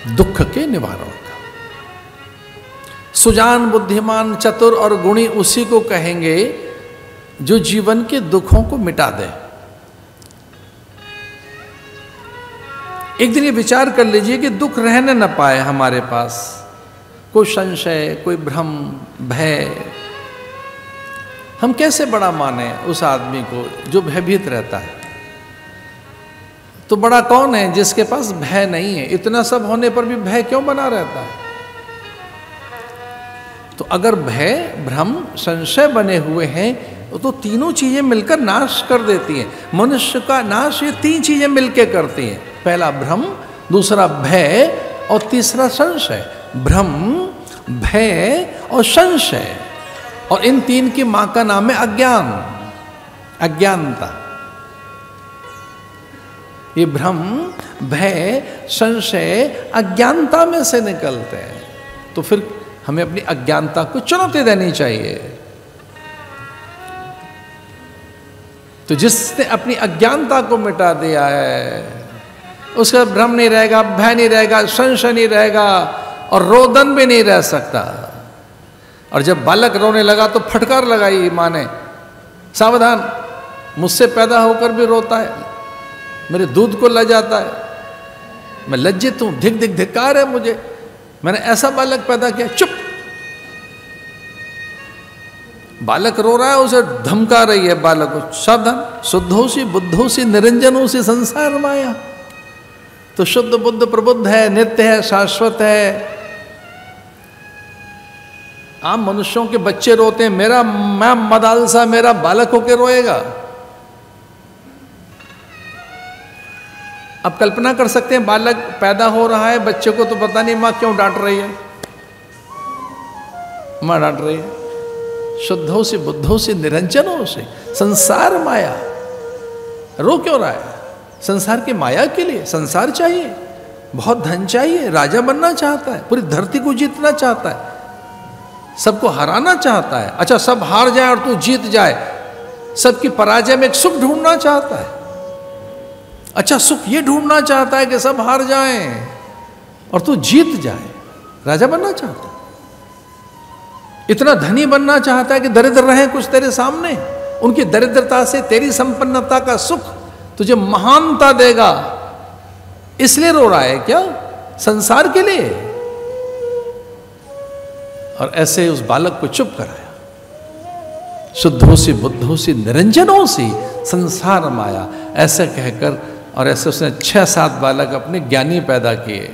दुख के निवारण का। सुजान, बुद्धिमान, चतुर और गुणी उसी को कहेंगे जो जीवन के दुखों को मिटा दे। एक दिन ये विचार कर लीजिए कि दुख रहने न पाए हमारे पास, कोई संशय, कोई भ्रम, भय, हम कैसे बड़ा माने उस आदमी को जो भयभीत रहता है? तो बड़ा कौन है जिसके पास भय नहीं है? इतना सब होने पर भी भय क्यों बना रहता है? तो अगर भय, भ्रम, संशय बने हुए हैं तो तीनों चीजें मिलकर नाश कर देती हैं। मनुष्य का नाश ये तीन चीजें मिलकर करती हैं। पहला भ्रम, दूसरा भय और तीसरा संशय। भ्रम, भय और संशय, और इन तीन की मां का नाम है अज्ञान, अज्ञानता। ये भ्रम, भय, संशय अज्ञानता में से निकलते हैं। तो फिर हमें अपनी अज्ञानता को चुनौती देनी चाहिए। तो जिसने अपनी अज्ञानता को मिटा दिया है उसका भ्रम नहीं रहेगा, भय नहीं रहेगा, संशय नहीं रहेगा और रोदन भी नहीं रह सकता। और जब बालक रोने लगा तो फटकार लगाई मां ने, सावधान, मुझसे पैदा होकर भी रोता है, मेरे दूध को ले जाता है, मैं लज्जित हूं, धिक धिक धिक्कार है मुझे, मैंने ऐसा बालक पैदा किया। चुप! बालक रो रहा है, उसे धमका रही है बालक को, सावधान, शुद्धोसी बुद्धोसी निरंजनोसी संसार माया। तो शुद्ध बुद्ध प्रबुद्ध है, नित्य है, शाश्वत है। आम मनुष्यों के बच्चे रोते हैं, मैं मदालसा मेरा बालक होके रोएगा। अब कल्पना कर सकते हैं, बालक पैदा हो रहा है, बच्चे को तो पता नहीं मां क्यों डांट रही है, मां डांट रही है। शुद्धों से बुद्धों से निरंजनों से संसार माया, रो क्यों रहा है? संसार की माया के लिए। संसार चाहिए, बहुत धन चाहिए, राजा बनना चाहता है, पूरी धरती को जीतना चाहता है, सबको हराना चाहता है। अच्छा, सब हार जाए और तू जीत जाए, सबकी पराजय में एक सुख ढूंढना चाहता है। अच्छा, सुख ये ढूंढना चाहता है कि सब हार जाएं और तू जीत जाए, राजा बनना चाहता है। इतना धनी बनना चाहता है कि दरिद्र रहे कुछ तेरे सामने, उनकी दरिद्रता से तेरी संपन्नता का सुख तुझे महानता देगा, इसलिए रो रहा है क्या? संसार के लिए। और ऐसे उस बालक को चुप कराया। शुद्धों से बुद्धों से निरंजनों से संसार माया, ऐसे कहकर, और ऐसे उसने 6-7 बालक अपने ज्ञानी पैदा किए।